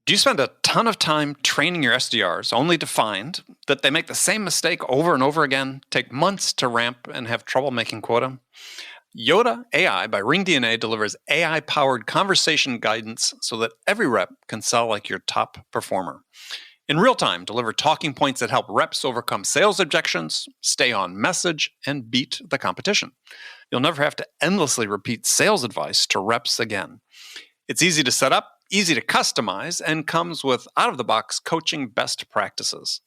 Do you spend a ton of time training your SDRs only to find that they make the same mistake over and over again, take months to ramp, and have trouble making quota? Yoda AI by RingDNA delivers AI-powered conversation guidance so that every rep can sell like your top performer. In real time, deliver talking points that help reps overcome sales objections, stay on message, and beat the competition. You'll never have to endlessly repeat sales advice to reps again. It's easy to set up, easy to customize, and comes with out-of-the-box coaching best practices.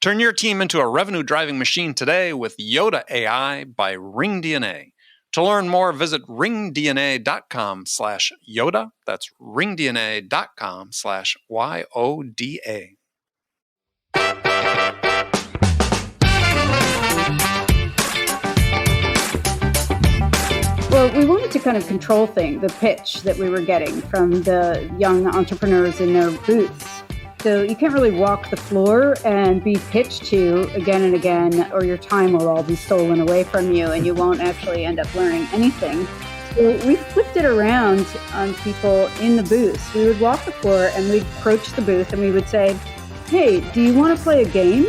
Turn your team into a revenue-driving machine today with Yoda AI by RingDNA. To learn more, visit ringdna.com/Yoda. That's ringdna.com/YODA. Well, we wanted to kind of control the pitch that we were getting from the young entrepreneurs in their booths. So you can't really walk the floor and be pitched to again and again, or your time will all be stolen away from you and you won't actually end up learning anything. So we flipped it around on people in the booths. We would walk the floor and we'd approach the booth and we would say, "Hey, do you want to play a game?"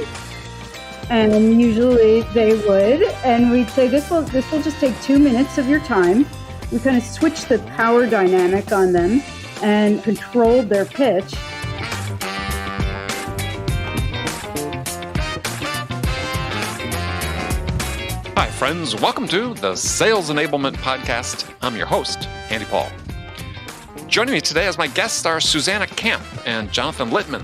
And usually they would, and we'd say, this will just take 2 minutes of your time. We kind of switched the power dynamic on them and controlled their pitch. Hi, friends. Welcome to the Sales Enablement Podcast. I'm your host, Andy Paul. Joining me today as my guests are Susanna Camp and Jonathan Littman.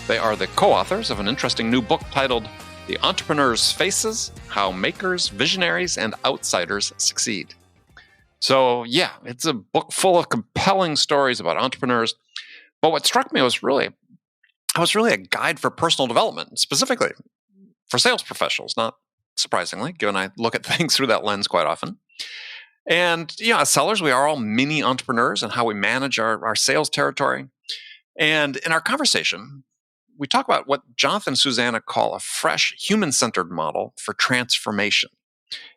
They are the co-authors of an interesting new book titled The Entrepreneur's Faces: How Makers, Visionaries, and Outsiders Succeed. So yeah, it's a book full of compelling stories about entrepreneurs. But what struck me was really a guide for personal development, specifically for sales professionals, not surprisingly, given I look at things through that lens quite often. And as sellers, we are all mini entrepreneurs in how we manage our sales territory. And in our conversation, we talk about what Jonathan and Susanna call a fresh, human-centered model for transformation.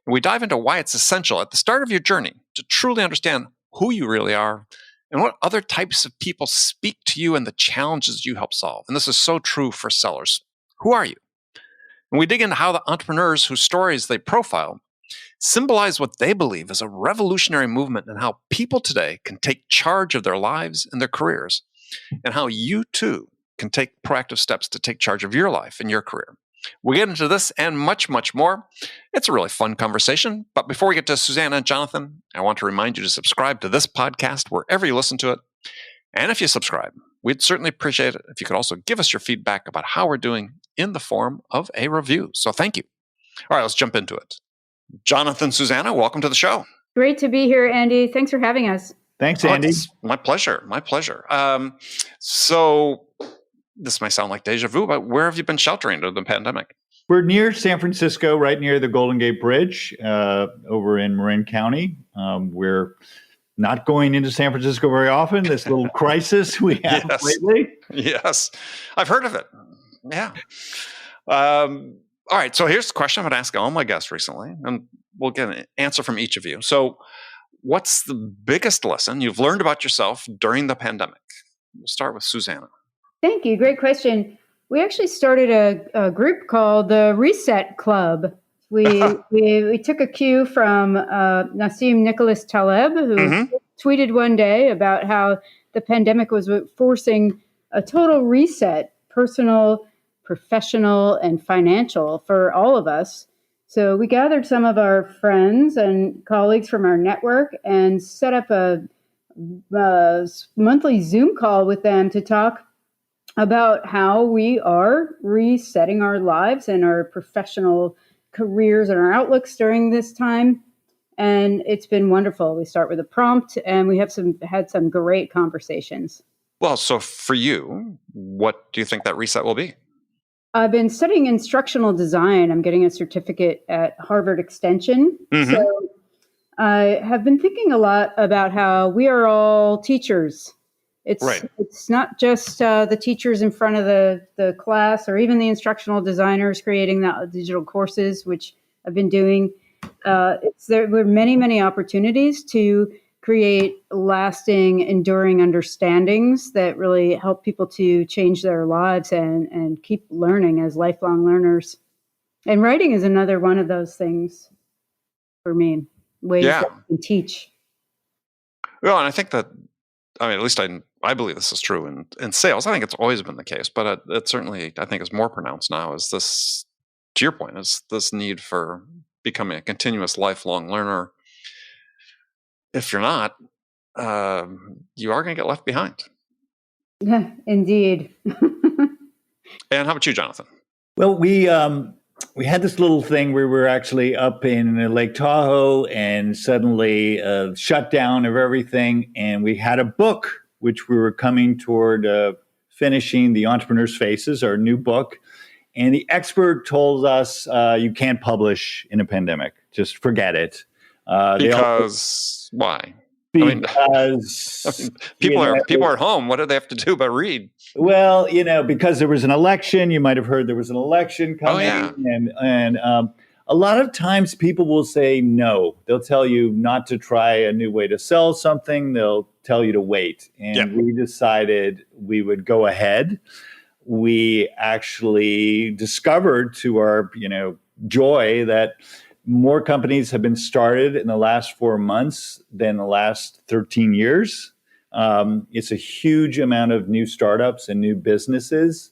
And we dive into why it's essential at the start of your journey to truly understand who you really are and what other types of people speak to you and the challenges you help solve. And this is so true for sellers. Who are you? And we dig into how the entrepreneurs whose stories they profile symbolize what they believe is a revolutionary movement in how people today can take charge of their lives and their careers, and how you too can take proactive steps to take charge of your life and your career. We get into this and much, much more. It's a really fun conversation. But before we get to Susanna and Jonathan, I want to remind you to subscribe to this podcast wherever you listen to it. And if you subscribe, we'd certainly appreciate it if you could also give us your feedback about how we're doing in the form of a review. So thank you. All right, let's jump into it. Jonathan, Susanna, welcome to the show. Great to be here, Andy. Thanks for having us. Thanks, Andy. My pleasure. My pleasure. So this might sound like deja vu, but where have you been sheltering during the pandemic? We're near San Francisco, right near the Golden Gate Bridge, over in Marin County. We're not going into San Francisco very often. This little crisis we have lately. Yes, I've heard of it. Yeah. All right. So here's the question I'm going to ask all my guests recently, and we'll get an answer from each of you. So what's the biggest lesson you've learned about yourself during the pandemic? We'll start with Susanna. Thank you. Great question. We actually started a group called the Reset Club. We took a cue from Nassim Nicholas Taleb, who tweeted one day about how the pandemic was forcing a total reset, personal, professional, and financial for all of us. So we gathered some of our friends and colleagues from our network and set up a monthly Zoom call with them to talk about how we are resetting our lives and our professional careers and our outlooks during this time. And it's been wonderful. We start with a prompt and we have had some great conversations. Well, so for you, what do you think that reset will be? I've been studying instructional design. I'm getting a certificate at Harvard Extension. So I have been thinking a lot about how we are all teachers. It's not just the teachers in front of the class or even the instructional designers creating the digital courses, which I've been doing. There were many, many opportunities to create lasting, enduring understandings that really help people to change their lives and keep learning as lifelong learners. And writing is another one of those things for me, ways that you can teach. Well, and I think that, at least I believe this is true in sales. I think it's always been the case, but it certainly, I think, is more pronounced now, is this, to your point, is this need for becoming a continuous lifelong learner. If you're not, you are going to get left behind. Yeah, indeed. And how about you, Jonathan? Well, we had this little thing where we were actually up in Lake Tahoe, and suddenly shutdown of everything. And we had a book, which we were coming toward finishing, The Entrepreneur's Faces, our new book. And the expert told us, you can't publish in a pandemic. Just forget it. Because why? Because people are at home. What do they have to do but read? Well, because there was an election. You might have heard there was an election coming. Oh, yeah. And a lot of times people will say no. They'll tell you not to try a new way to sell something. They'll tell you to wait. And we decided we would go ahead. We actually discovered, to our joy, that more companies have been started in the last 4 months than the last 13 years. It's a huge amount of new startups and new businesses.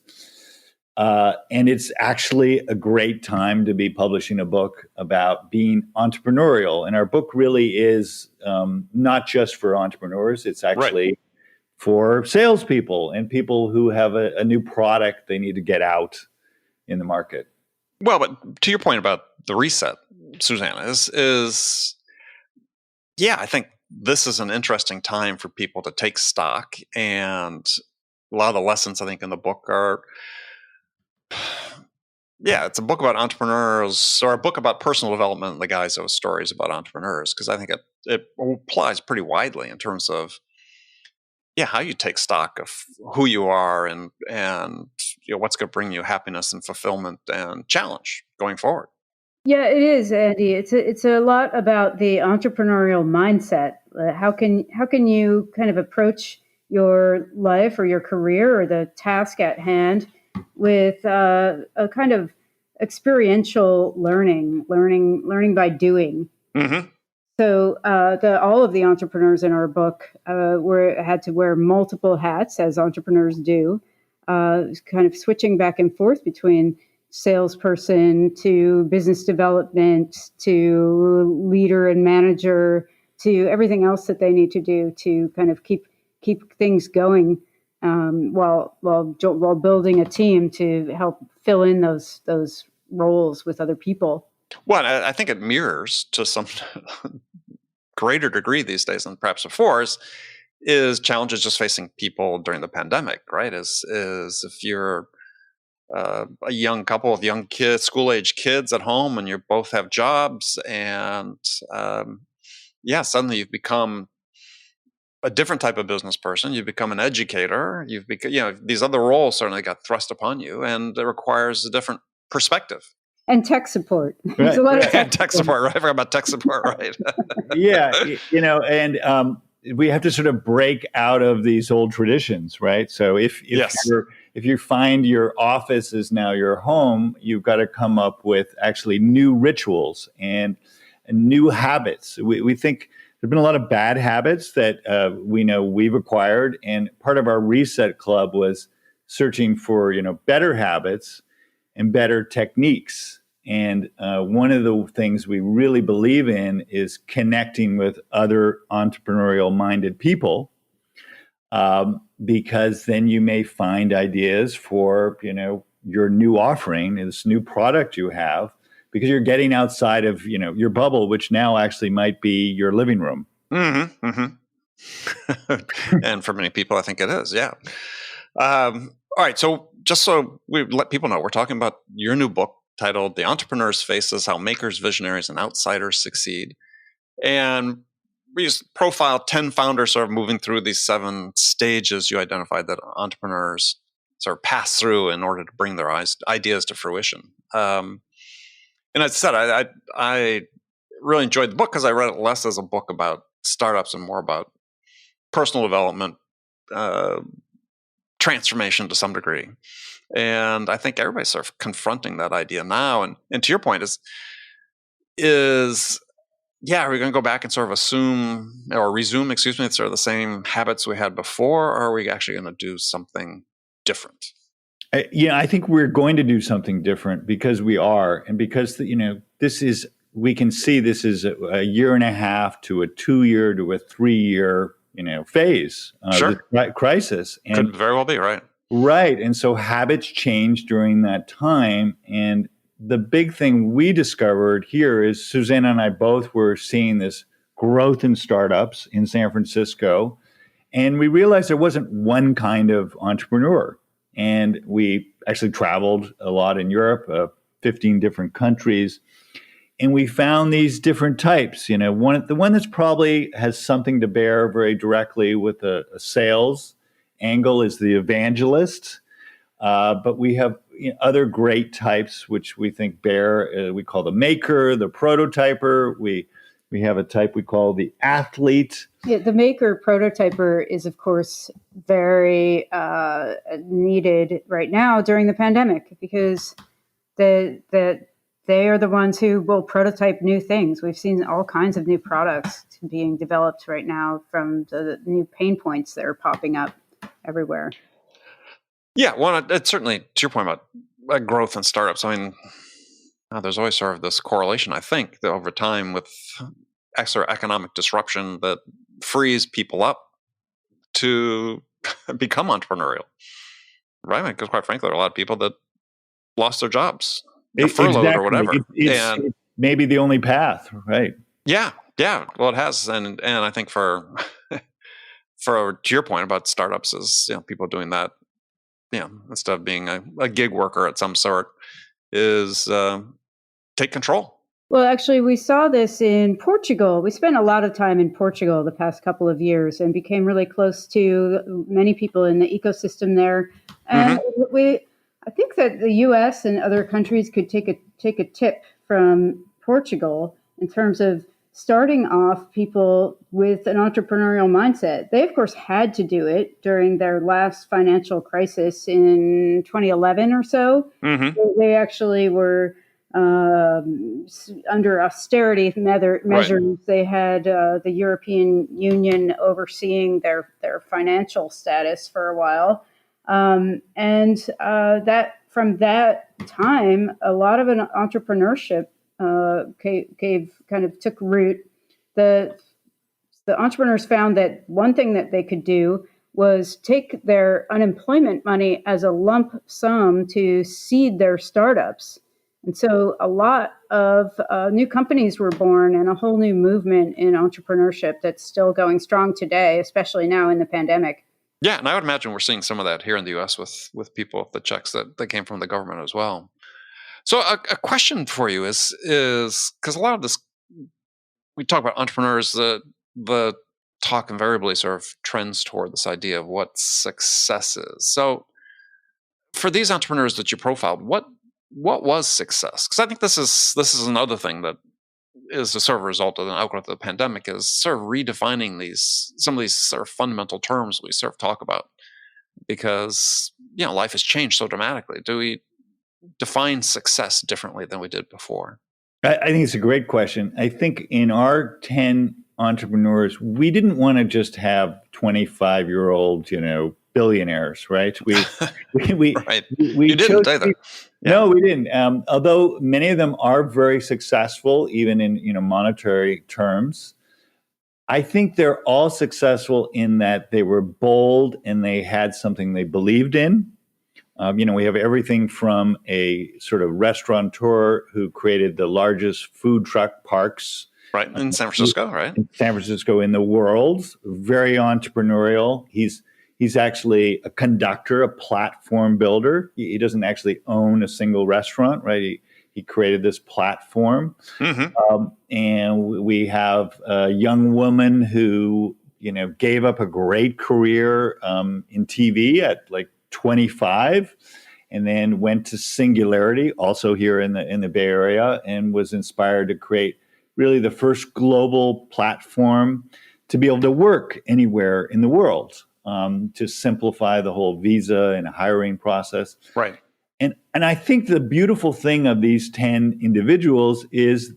And it's actually a great time to be publishing a book about being entrepreneurial. And our book really is not just for entrepreneurs. It's actually for salespeople and people who have a new product they need to get out in the market. Well, but to your point about the reset, Susanna, is I think this is an interesting time for people to take stock. And a lot of the lessons, I think, in the book are, it's a book about entrepreneurs, or a book about personal development in the guise of stories about entrepreneurs, because I think it applies pretty widely in terms of how you take stock of who you are and what's going to bring you happiness and fulfillment and challenge going forward. Yeah, it is, Andy. It's a lot about the entrepreneurial mindset. How can you kind of approach your life or your career or the task at hand with a kind of experiential learning by doing. Mm-hmm. So all of the entrepreneurs in our book had to wear multiple hats, as entrepreneurs do, kind of switching back and forth between salesperson to business development to leader and manager to everything else that they need to do to kind of keep things going while building a team to help fill in those roles with other people. Well, I think it mirrors to some greater degree these days than perhaps before is challenges just facing people during the pandemic, right? Is if you're a young couple of young kids, school-age kids at home, and you both have jobs, and suddenly you've become a different type of business person. You've become an educator. You've become, these other roles certainly got thrust upon you, and it requires a different perspective. And tech support. Right. There's a lot of tech support, right? I forgot about tech support, right? And we have to sort of break out of these old traditions, right? So if you find your office is now your home, you've got to come up with actually new rituals and new habits. We think there've been a lot of bad habits that we know we've acquired, and part of our Reset Club was searching for better habits and better techniques. And one of the things we really believe in is connecting with other entrepreneurial-minded people, because then you may find ideas for your new offering, this new product you have, because you're getting outside of your bubble, which now actually might be your living room. Mm-hmm, mm-hmm. And for many people, I think it is. Yeah. All right. So just so we let people know, we're talking about your new book titled "The Entrepreneur's Faces: How Makers, Visionaries, and Outsiders Succeed," and we just profiled 10 founders sort of moving through these 7 stages you identified that entrepreneurs sort of pass through in order to bring their ideas to fruition. And as I said, I really enjoyed the book because I read it less as a book about startups and more about personal development, transformation to some degree. And I think everybody's sort of confronting that idea now. And to your point is are we going to go back and sort of resume, sort of the same habits we had before, or are we actually going to do something different? I think we're going to do something different because we are, and because we can see this is a year and a half to a 2-year to a 3-year phase of Sure. this crisis, and could very well be right. Right, and so habits change during that time, and the big thing we discovered here is Susanna and I both were seeing this growth in startups in San Francisco, and we realized there wasn't one kind of entrepreneur. And we actually traveled a lot in Europe, 15 different countries, and we found these different types. The one that's probably has something to bear very directly with a sales angle is the evangelist. But we have other great types which we think bear. We call the maker, the prototyper. We have a type we call the athlete. Yeah, the maker prototyper is, of course, very needed right now during the pandemic because they are the ones who will prototype new things. We've seen all kinds of new products being developed right now from the new pain points that are popping up everywhere. Yeah, well, it's certainly to your point about growth in startups. I mean, there's always sort of this correlation, I think, that over time with extra economic disruption that frees people up to become entrepreneurial, right? Because quite frankly, there are a lot of people that lost their jobs, furloughed or whatever. It's maybe the only path, right? Yeah. Well, it has, and I think for to your point about startups, is people doing that, instead of being a gig worker at some sort, is take control. Well, actually, we saw this in Portugal. We spent a lot of time in Portugal the past couple of years and became really close to many people in the ecosystem there. And I think that the U.S. and other countries could take a tip from Portugal in terms of starting off people with an entrepreneurial mindset. They, of course, had to do it during their last financial crisis in 2011 or so. Mm-hmm. They actually were under austerity measures. Right. They had the European Union overseeing their financial status for a while. And that from that time, a lot of an entrepreneurship took root. The entrepreneurs found that one thing that they could do was take their unemployment money as a lump sum to seed their startups. And so a lot of new companies were born and a whole new movement in entrepreneurship that's still going strong today, especially now in the pandemic. Yeah, and I would imagine we're seeing some of that here in the U.S. with people with the checks that came from the government as well. So a question for you is because a lot of this, we talk about entrepreneurs, the talk invariably sort of trends toward this idea of what success is. So for these entrepreneurs that you profiled, what was success? Because I think this is another thing that is a sort of result of the outgrowth of the pandemic, is sort of redefining some of these sort of fundamental terms we sort of talk about, because life has changed so dramatically. Do we define success differently than we did before? I think it's a great question. I think in our 10 entrepreneurs, we didn't want to just have 25-year-old, billionaires, right? We right. You didn't either. No, we didn't. Although many of them are very successful, even in monetary terms. I think they're all successful in that they were bold and they had something they believed in. We have everything from a sort of restaurateur who created the largest food truck parks. Right, in San Francisco, right? In San Francisco, in the world. Very entrepreneurial. He's actually a conductor, a platform builder. He doesn't actually own a single restaurant, right? He created this platform. Mm-hmm. And we have a young woman who, gave up a great career in TV at like 25 and then went to Singularity, also here in the Bay Area, and was inspired to create really the first global platform to be able to work anywhere in the world, to simplify the whole visa and hiring process. Right. And I think the beautiful thing of these 10 individuals is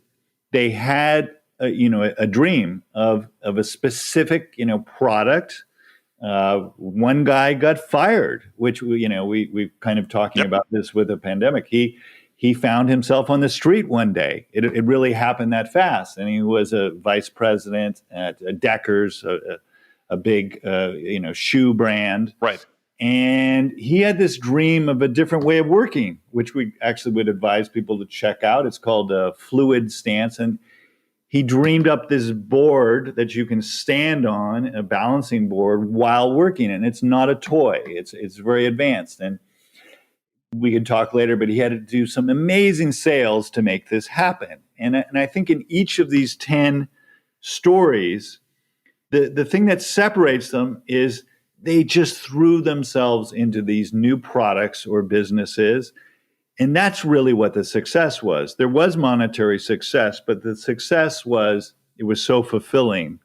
they had a dream of a specific product. One guy got fired, which we've kind of talking about this with the pandemic. He found himself on the street one day. It really happened that fast, and he was a vice president at Deckers, a big shoe brand. Right. And he had this dream of a different way of working, which we actually would advise people to check out. It's called a fluid stance. And he dreamed up this board that you can stand on, a balancing board, while working. And it's not a toy. It's very advanced. And we could talk later, but he had to do some amazing sales to make this happen. And I think in each of these 10 stories, the thing that separates them is they just threw themselves into these new products or businesses. And that's really what the success was. There was monetary success, but the success was, it was so fulfilling,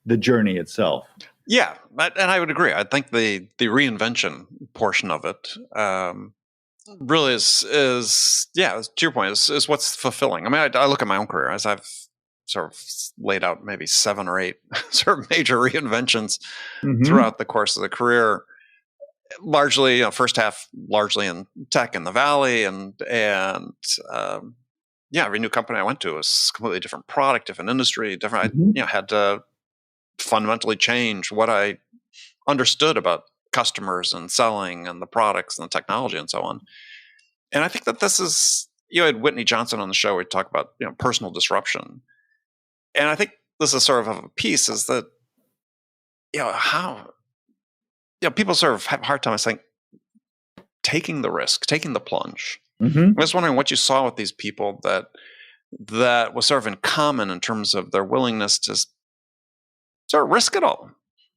the journey itself. Yeah, and I would agree. I think the reinvention portion of it really is to your point, is what's fulfilling. I mean, I look at my own career as I've sort of laid out maybe 7 or 8 sort of major reinventions throughout the course of the career. Largely, first half largely in tech in the Valley, and every new company I went to was completely different product, different industry, different. I had to fundamentally change what I understood about customers and selling and the products and the technology and so on. And I think that this is, I had Whitney Johnson on the show. We talk about personal disruption. And I think this is sort of a piece is that, how, people sort of have a hard time saying, taking the risk, taking the plunge. I was wondering what you saw with these people that was sort of in common in terms of their willingness to sort of risk it all.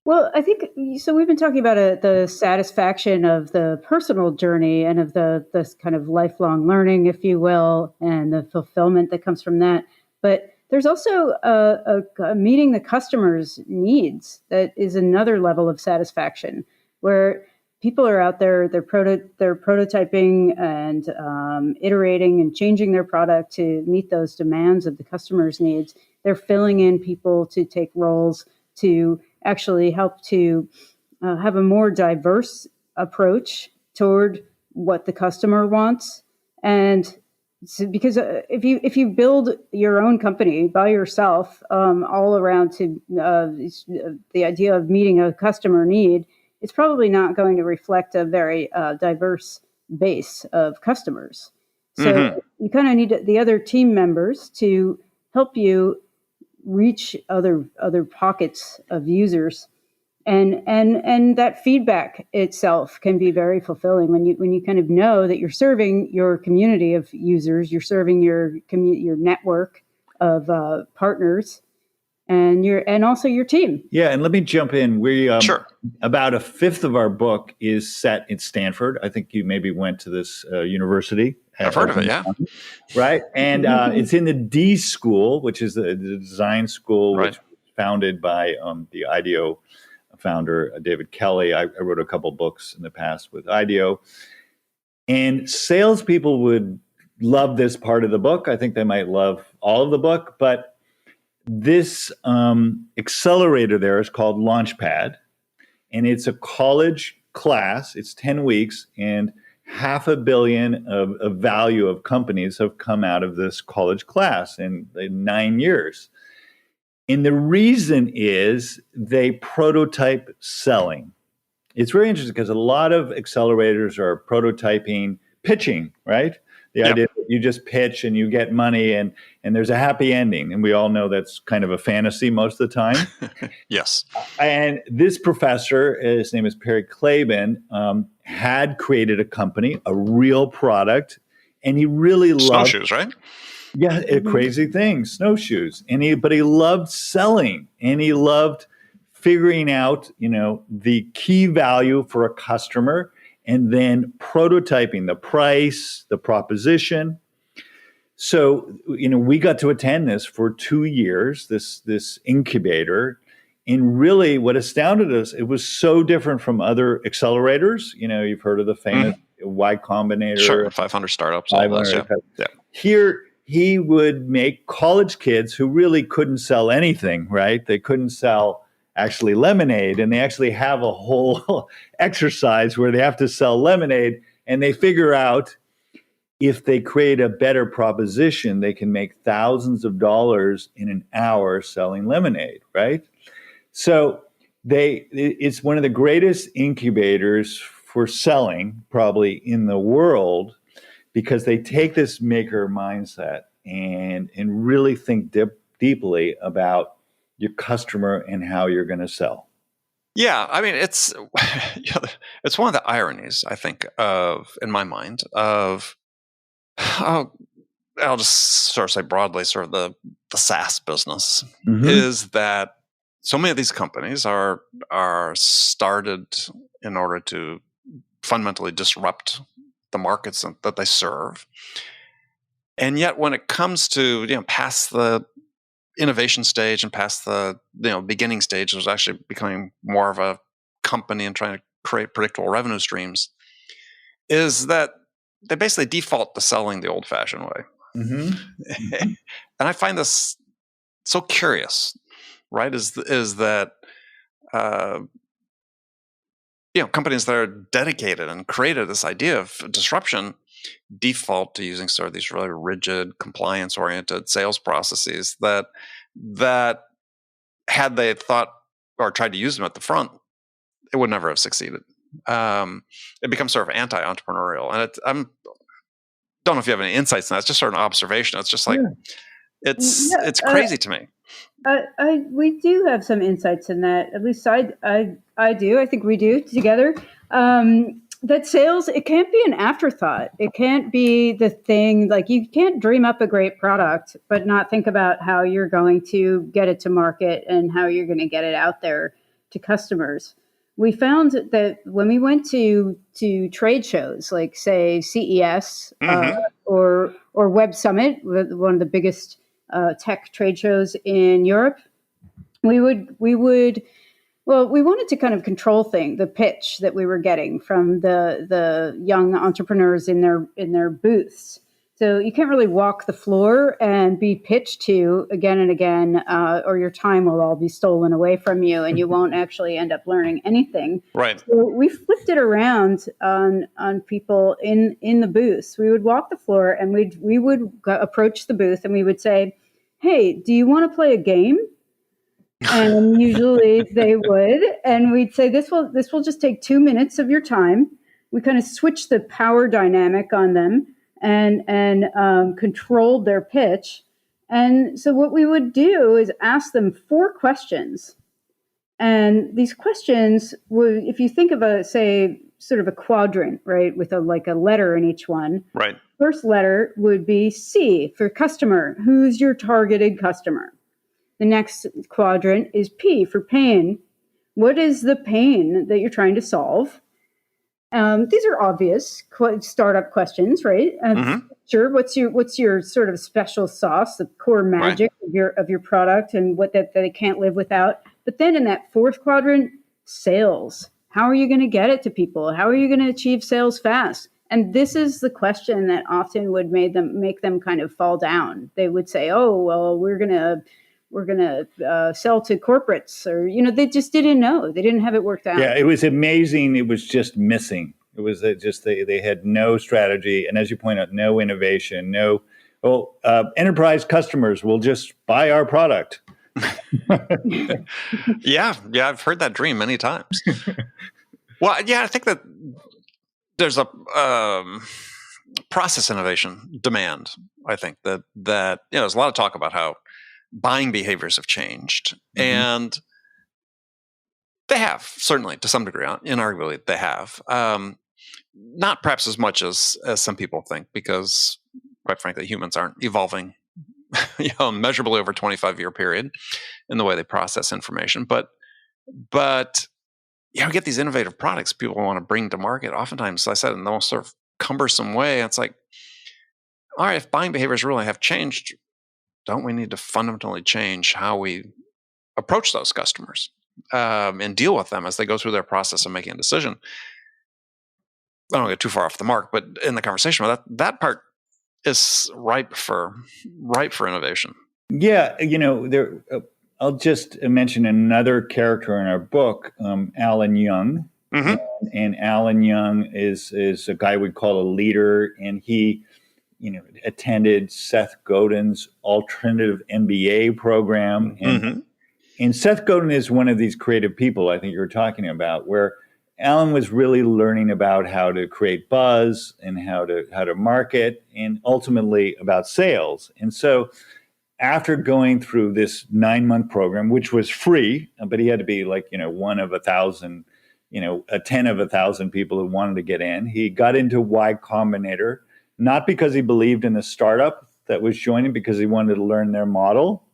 Well, I think, so we've been talking about the satisfaction of the personal journey and of this kind of lifelong learning, if you will, and the fulfillment that comes from that. But there's also a meeting the customer's needs that is another level of satisfaction, where people are out there, they're prototyping and iterating and changing their product to meet those demands of the customer's needs. They're filling in people to take roles to actually help to have a more diverse approach toward what the customer wants. And so, because if you build your own company by yourself, all around to the idea of meeting a customer need, it's probably not going to reflect a very diverse base of customers. So you kind of need the other team members to help you reach other pockets of users, and that feedback itself can be very fulfilling when you kind of know that you're serving your community of users, you're serving your network of partners, and also your team. Yeah, and let me jump in. We Sure. About a fifth of our book is set in Stanford. I think you maybe went to this university. I've heard of it, yeah. Right, and it's in the D School, which is the design school, which was founded by the IDEO founder, David Kelly. I wrote a couple books in the past with IDEO. And salespeople would love this part of the book. I think they might love all of the book, but this accelerator there is called Launchpad, and it's a college class. It's 10 weeks, and $500 million of value of companies have come out of this college class in 9 years. And the reason is they prototype selling. It's very interesting because a lot of accelerators are prototyping, pitching, right? The idea that you just pitch and you get money and there's a happy ending. And we all know that's kind of a fantasy most of the time. Yes. And this professor, his name is Perry Claiborne, had created a company, a real product, and he really loved snowshoes, right? Yeah, a crazy thing, snowshoes. But he loved selling, and he loved figuring out, the key value for a customer, and then prototyping the price, the proposition. So, we got to attend this for 2 years, this incubator, And really what astounded us, it was so different from other accelerators. You've heard of the famous Y Combinator. Sure, 500 startups, all those, yeah. Here, he would make college kids who really couldn't sell anything, right? They couldn't sell actually lemonade, and they actually have a whole exercise where they have to sell lemonade, and they figure out if they create a better proposition, they can make thousands of dollars in an hour selling lemonade, right? So it's one of the greatest incubators for selling probably in the world, because they take this maker mindset and really think deeply about your customer and how you're going to sell. Yeah, I mean, it's it's one of the ironies, I think, in my mind, of I'll just sort of say broadly, sort of the SaaS business is that so many of these companies are started in order to fundamentally disrupt the markets that they serve. And yet when it comes to, past the innovation stage and past the, beginning stage, there's actually becoming more of a company and trying to create predictable revenue streams, is that they basically default to selling the old-fashioned way. And I find this so curious, right? Is that companies that are dedicated and created this idea of disruption default to using sort of these really rigid, compliance-oriented sales processes that had they thought or tried to use them at the front, it would never have succeeded. It becomes sort of anti-entrepreneurial, and I don't know if you have any insights on that. It's just sort of an observation. It's just like it's crazy to me. We do have some insights in that. At least I do. I think we do together. That sales, it can't be an afterthought. It can't be the thing, like you can't dream up a great product, but not think about how you're going to get it to market and how you're going to get it out there to customers. We found that when we went to trade shows, like say CES or Web Summit, one of the biggest tech trade shows in Europe, we wanted to kind of control the pitch that we were getting from the young entrepreneurs in their booths. So you can't really walk the floor and be pitched to again and again, or your time will all be stolen away from you, and you won't actually end up learning anything. Right. So we flipped it around on people in the booths. We would walk the floor, and we would approach the booth, and we would say, "Hey, do you want to play a game?" And usually they would, and we'd say, this will just take 2 minutes of your time. We kind of switched the power dynamic on them and controlled their pitch. And so what we would do is ask them 4 questions. And these questions would, if you think of sort of a quadrant, right, with a letter in each one. Right. First letter would be C for customer. Who's your targeted customer? The next quadrant is P for pain. What is the pain that you're trying to solve? These are obvious startup questions, right? Sure. What's your sort of special sauce, the core magic of your product, and what that they can't live without? But then in that 4th quadrant, sales. How are you going to get it to people? How are you going to achieve sales fast? And this is the question that often would make them kind of fall down. They would say, "Oh, well, we're going to sell to corporates," or, they just didn't know. They didn't have it worked out. Yeah, it was amazing. It was just missing. It was just they had no strategy. And as you point out, no innovation, enterprise customers will just buy our product. Yeah, I've heard that dream many times. Well, yeah, I think that there's a process innovation demand. I think that there's a lot of talk about how buying behaviors have changed, and they have, certainly to some degree. Inarguably, they have. Not perhaps as much as some people think, because quite frankly, humans aren't evolving, measurably over a 25-year period in the way they process information. But get these innovative products people want to bring to market. Oftentimes, as I said, in the most sort of cumbersome way. It's like, all right, if buying behaviors really have changed, don't we need to fundamentally change how we approach those customers and deal with them as they go through their process of making a decision. I don't get too far off the mark, but in the conversation, that part is ripe for innovation. Yeah, there. I'll just mention another character in our book, Alan Young. Mm-hmm. And Alan Young is a guy we'd call a leader, and he, attended Seth Godin's alternative MBA program. And Seth Godin is one of these creative people I think you're talking about, where Alan was really learning about how to create buzz and how to market, and ultimately about sales. And so after going through this 9-month program, which was free, but he had to be like, one of 1,000, a 10 of 1,000 people who wanted to get in. He got into Y Combinator, not because he believed in the startup that was joining, because he wanted to learn their model.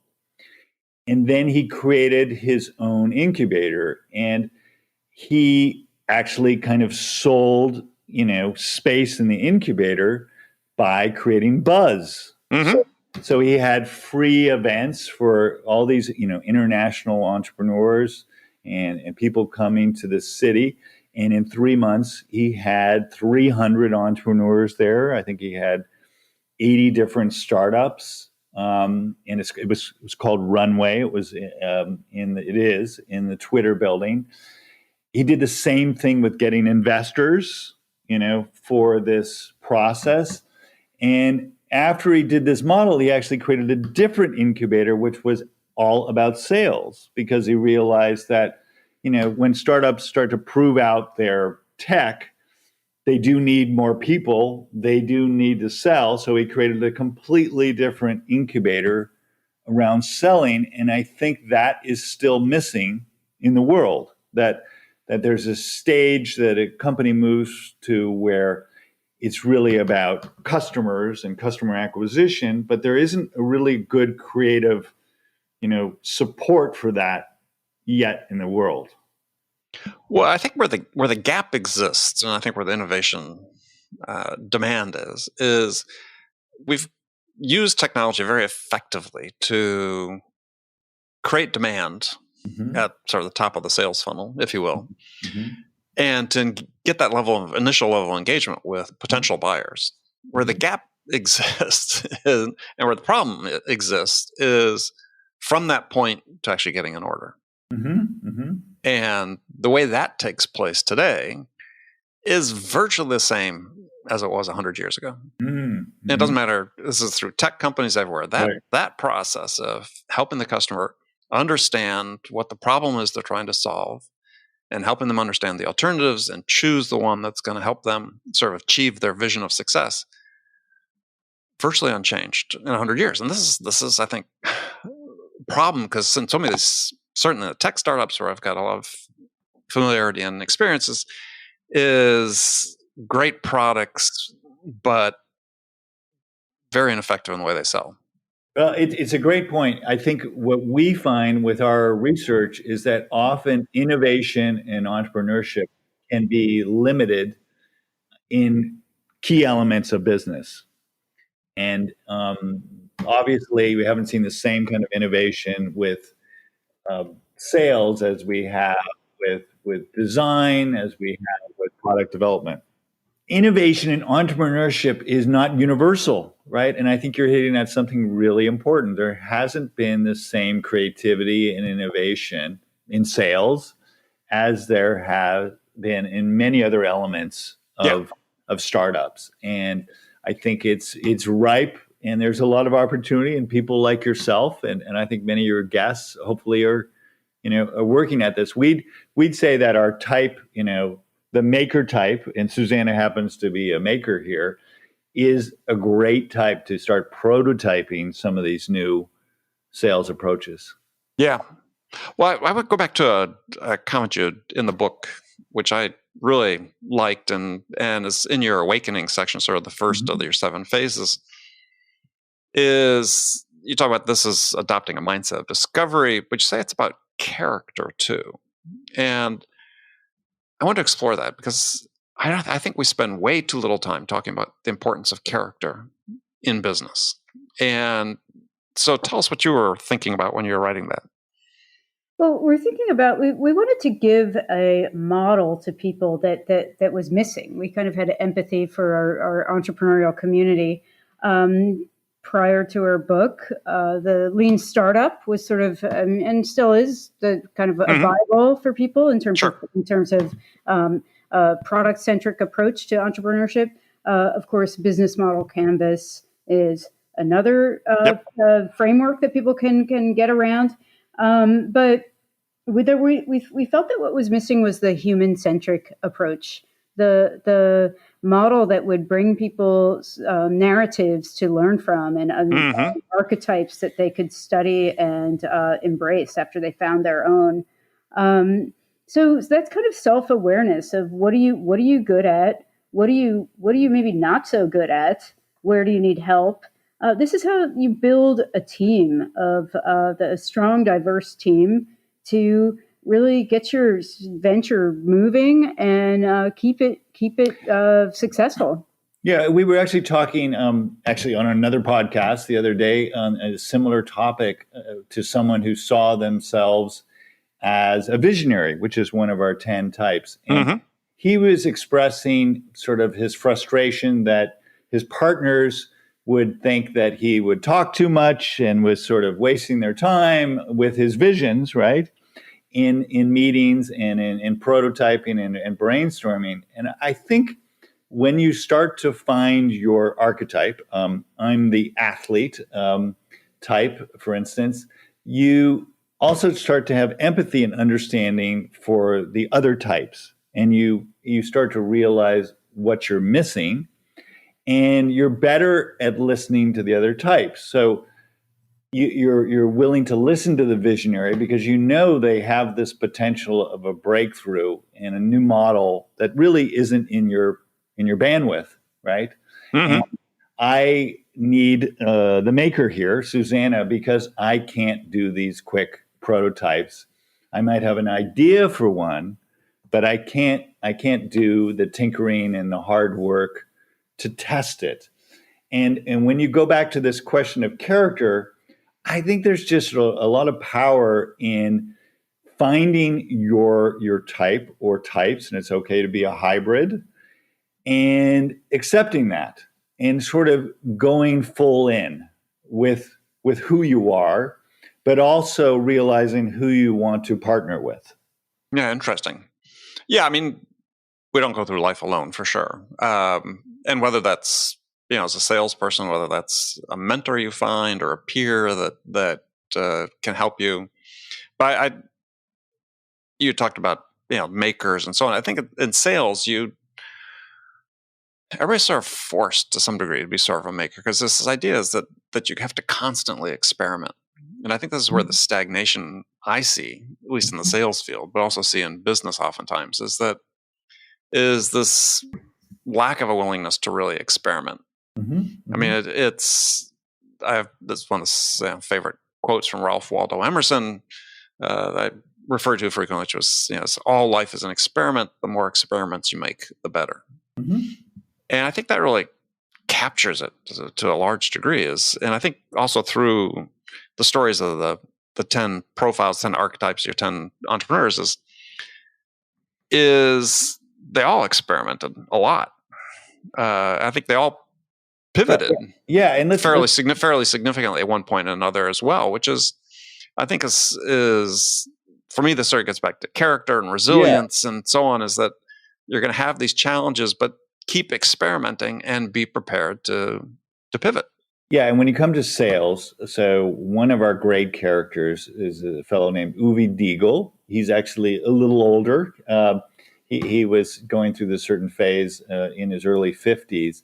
And then he created his own incubator, and he actually kind of sold, space in the incubator by creating buzz. Mm-hmm. So he had free events for all these, international entrepreneurs and people coming to the city. And in 3 months, he had 300 entrepreneurs there. I think he had 80 different startups. And it was called Runway. It was in the Twitter building. He did the same thing with getting investors, for this process. And after he did this model, he actually created a different incubator, which was all about sales, because he realized that, when startups start to prove out their tech, they do need more people. They do need to sell. So he created a completely different incubator around selling. And I think that is still missing in the world, that there's a stage that a company moves to where it's really about customers and customer acquisition, but there isn't a really good creative, support for that yet in the world. Well, I think where the gap exists, and I think where the innovation demand is we've used technology very effectively to create demand at sort of the top of the sales funnel, if you will, and to get that initial level of engagement with potential buyers. Where the gap exists and where the problem exists is from that point to actually getting an order. And the way that takes place today is virtually the same as it was 100 years ago. It doesn't matter. This is through tech companies everywhere. That process of helping the customer understand what the problem is they're trying to solve and helping them understand the alternatives and choose the one that's going to help them sort of achieve their vision of success, virtually unchanged in 100 years. And this is I think, a problem, because in so many of these, certainly the tech startups where I've got a lot of familiarity and experiences, is great products, but very ineffective in the way they sell. Well, it's a great point. I think what we find with our research is that often innovation and entrepreneurship can be limited in key elements of business. And obviously, we haven't seen the same kind of innovation with sales as we have with design, as we have with product development. Innovation and entrepreneurship is not universal, right? And I think you're hitting at something really important. There hasn't been the same creativity and innovation in sales as there have been in many other elements of startups. And I think it's ripe, and there's a lot of opportunity, and people like yourself and I think many of your guests hopefully are working at this. We'd say that our type, the maker type, and Susanna happens to be a maker here, is a great type to start prototyping some of these new sales approaches. Yeah. Well, I would go back to a comment you had in the book, which I really liked, and is in your awakening section, sort of the first of your 7 phases, is you talk about this as adopting a mindset of discovery, but you say it's about character too. And I want to explore that because I think we spend way too little time talking about the importance of character in business. And so tell us what you were thinking about when you were writing that. Well, we're thinking about we wanted to give a model to people that was missing. We kind of had empathy for our entrepreneurial community. Prior to our book, the Lean Startup was sort of and still is the kind of a Bible for people in terms of product centric approach to entrepreneurship. Of course, Business Model Canvas is another framework that people can get around. But we felt that what was missing was the human-centric approach, the model that would bring people narratives to learn from and archetypes that they could study and embrace after they found their own. So that's kind of self-awareness of what are you good at? What are you maybe not so good at? Where do you need help? This is how you build a team of a strong, diverse team to really get your venture moving and keep it successful. Yeah, we were actually talking on another podcast the other day on a similar topic to someone who saw themselves as a visionary, which is one of our 10 types. And he was expressing sort of his frustration that his partners would think that he would talk too much and was sort of wasting their time with his visions, right? In meetings and in prototyping and brainstorming. And I think when you start to find your archetype, I'm the athlete type, for instance, you also start to have empathy and understanding for the other types. And you start to realize what you're missing, and you're better at listening to the other types. So you're willing to listen to the visionary because you know they have this potential of a breakthrough and a new model that really isn't in your bandwidth, right? And I need the maker here, Susanna, because I can't do these quick prototypes. I might have an idea for one, but I can't do the tinkering and the hard work to test it. And when you go back to this question of character, I think there's just a lot of power in finding your type or types, and it's okay to be a hybrid, and accepting that and sort of going full in with who you are, but also realizing who you want to partner with. Yeah, interesting. Yeah, I mean, we don't go through life alone for sure. And whether that's, as a salesperson, whether that's a mentor you find or a peer that can help you. But you talked about, makers and so on. I think in sales, everybody's sort of forced to some degree to be sort of a maker, because this idea is that you have to constantly experiment. And I think this is where the stagnation I see, at least in the sales field, but also see in business oftentimes, is this lack of a willingness to really experiment. I mean, I have this one of the favorite quotes from Ralph Waldo Emerson that I refer to frequently, which was, all life is an experiment. The more experiments you make, the better. And I think that really captures it to a large degree. And I think also through the stories of the 10 profiles, 10 archetypes, your 10 entrepreneurs is they all experimented a lot. I think they all pivoted, and fairly significantly at one point or another as well, which is, I think, is for me, this sort of gets back to character and resilience and so on. Is that you're going to have these challenges, but keep experimenting and be prepared to pivot. Yeah, and when you come to sales, so one of our great characters is a fellow named Uwe Diegel. He's actually a little older. He was going through this certain phase in his early 50s.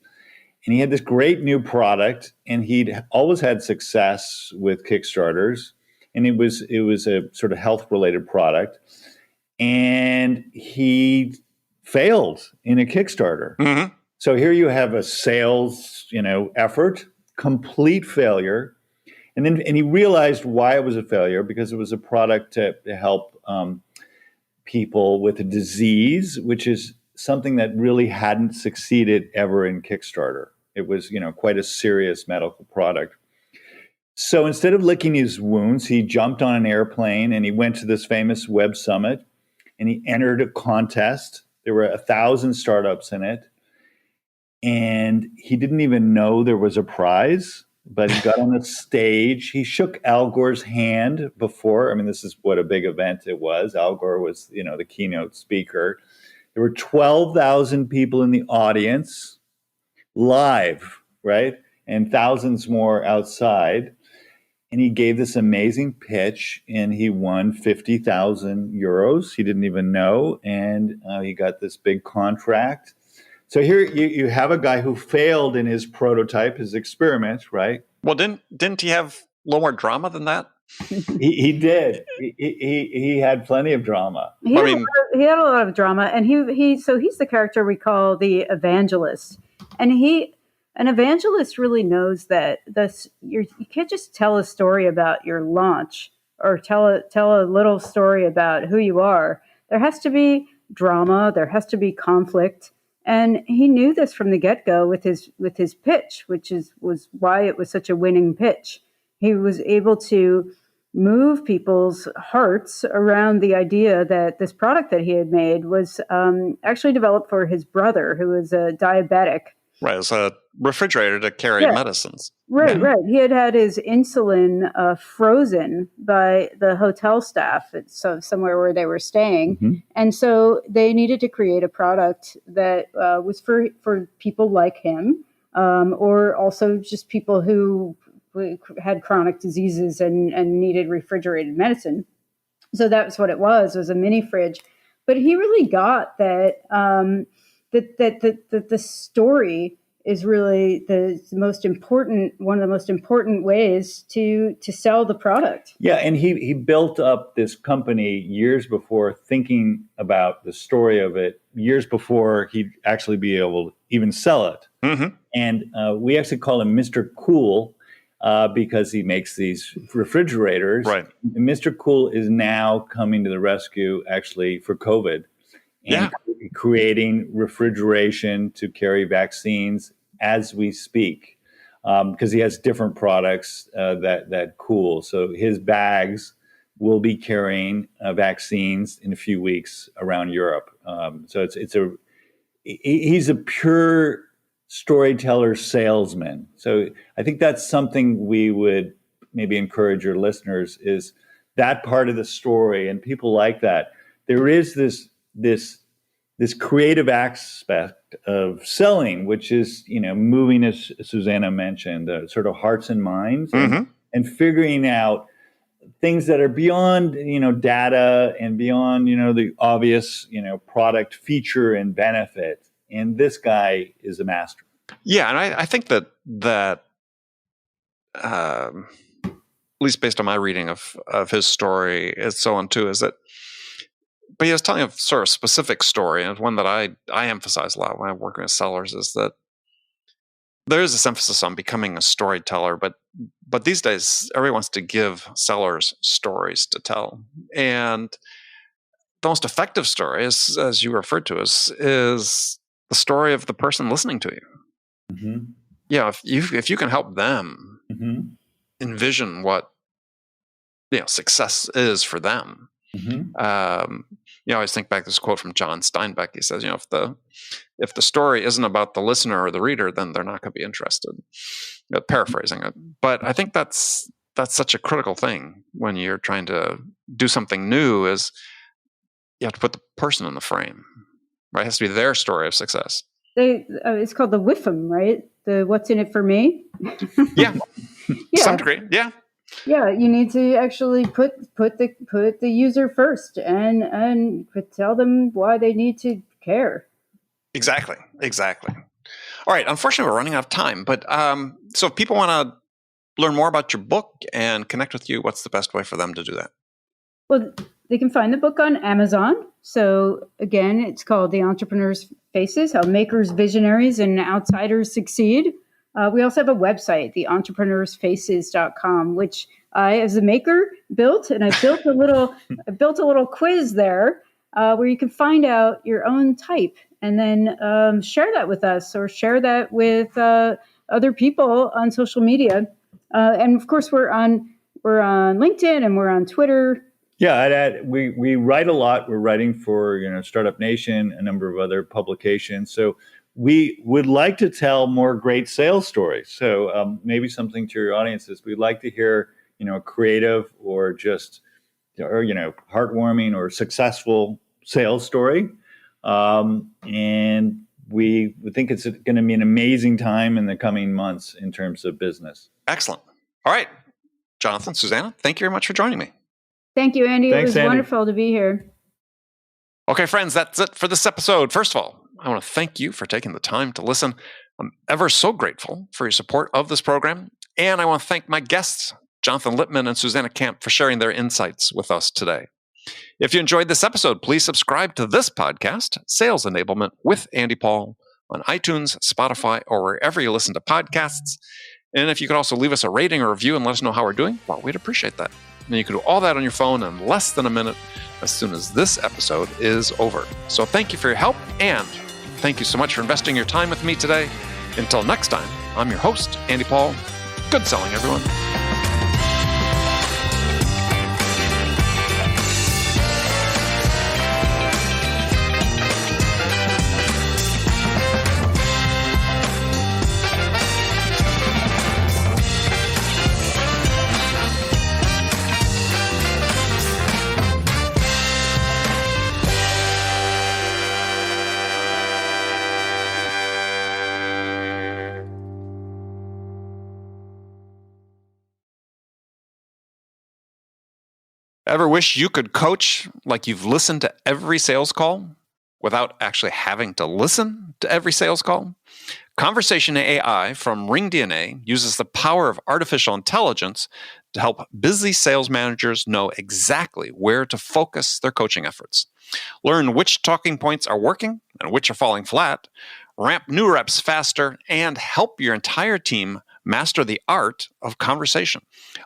And he had this great new product, and he'd always had success with Kickstarters. And it was a sort of health-related product. And he failed in a Kickstarter. So here you have a sales, effort, complete failure. And he realized why it was a failure, because it was a product to help people with a disease, which is something that really hadn't succeeded ever in Kickstarter. It was, quite a serious medical product. So instead of licking his wounds, he jumped on an airplane and he went to this famous web summit and he entered a contest. There were 1,000 startups in it. And he didn't even know there was a prize, but he got on the stage. He shook Al Gore's hand before. I mean, this is what a big event it was. Al Gore was, the keynote speaker. There were 12,000 people in the audience live, right? And thousands more outside. And he gave this amazing pitch and he won 50,000 euros. He didn't even know. And he got this big contract. So here you have a guy who failed in his prototype, his experiment, right? Well, didn't he have a little more drama than that? He did. He had plenty of drama. He had a lot of drama, and he's the character we call the evangelist, and an evangelist really knows that you can't just tell a story about your launch or tell a little story about who you are. There has to be drama. There has to be conflict. And he knew this from the get-go with his pitch, which was why it was such a winning pitch. He was able to move people's hearts around the idea that this product that he had made was actually developed for his brother, who was a diabetic. Right, it's a refrigerator to carry medicines. Right, right. He had his insulin frozen by the hotel staff at somewhere where they were staying. Mm-hmm. And so they needed to create a product that was for people like him, or also just people who had chronic diseases and needed refrigerated medicine. So that's what it was a mini fridge. But he really got that that the story is really one of the most important ways to sell the product. Yeah, and he built up this company years before thinking about the story of it, years before he'd actually be able to even sell it. Mm-hmm. And we actually call him Mr. Cool because he makes these refrigerators. Right. And Mr. Cool is now coming to the rescue actually for COVID. And creating refrigeration to carry vaccines as we speak, because he has different products that cool. So his bags will be carrying vaccines in a few weeks around Europe. So he's a pure storyteller salesman. So I think that's something we would maybe encourage your listeners, is that part of the story, and people like that. There is this creative aspect of selling, which is, moving, as Susanna mentioned, sort of hearts and minds, and figuring out things that are beyond, data and beyond, the obvious, product feature and benefit. And this guy is a master. Yeah, and I think that at least based on my reading of his story, and so on too, is that. But he was telling a sort of specific story, and one that I emphasize a lot when I'm working with sellers, is that there is this emphasis on becoming a storyteller, but these days everybody wants to give sellers stories to tell. And the most effective story, as you referred to, is the story of the person listening to you. Mm-hmm. Yeah, if you can help them envision what success is for them. Mm-hmm. I always think back to this quote from John Steinbeck. He says, if the story isn't about the listener or the reader, then they're not going to be interested. Paraphrasing it, but I think that's such a critical thing when you're trying to do something new. Is you have to put the person in the frame, right? It has to be their story of success. It's called the WIFM, right? The what's in it for me. Yeah, to some degree, yeah. Yeah, you need to actually put the user first and tell them why they need to care. Exactly. All right. Unfortunately, we're running out of time. But so if people want to learn more about your book and connect with you, what's the best way for them to do that? Well, they can find the book on Amazon. So again, it's called The Entrepreneur's Faces: How Makers, Visionaries, and Outsiders Succeed. We also have a website, theentrepreneursfaces.com, which I, as a maker, built, and I built a little quiz there where you can find out your own type, and then share that with us, or share that with other people on social media. And of course, we're on LinkedIn and we're on Twitter. Yeah, we write a lot. We're writing for Startup Nation, a number of other publications. So we would like to tell more great sales stories. So maybe something to your audience is we'd like to hear creative or just heartwarming or successful sales story. And we think it's going to be an amazing time in the coming months in terms of business. Excellent. All right, Jonathan, Susanna, thank you very much for joining me. Thank you, Andy. Thanks, it was Andy. Wonderful to be here. Okay, friends, that's it for this episode. First of all, I want to thank you for taking the time to listen. I'm ever so grateful for your support of this program. And I want to thank my guests, Jonathan Littman and Susanna Camp, for sharing their insights with us today. If you enjoyed this episode, please subscribe to this podcast, Sales Enablement with Andy Paul, on iTunes, Spotify, or wherever you listen to podcasts. And if you could also leave us a rating or review and let us know how we're doing, well, we'd appreciate that. And you can do all that on your phone in less than a minute as soon as this episode is over. So thank you for your help, and thank you so much for investing your time with me today. Until next time, I'm your host, Andy Paul. Good selling, everyone. Ever wish you could coach like you've listened to every sales call without actually having to listen to every sales call? Conversation AI from RingDNA uses the power of artificial intelligence to help busy sales managers know exactly where to focus their coaching efforts. Learn which talking points are working and which are falling flat, ramp new reps faster, and help your entire team master the art of conversation.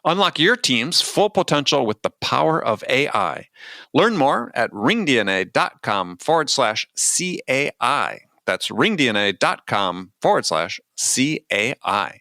Unlock your team's full potential with the power of AI. Learn more at ringdna.com/CAI. That's ringdna.com/CAI.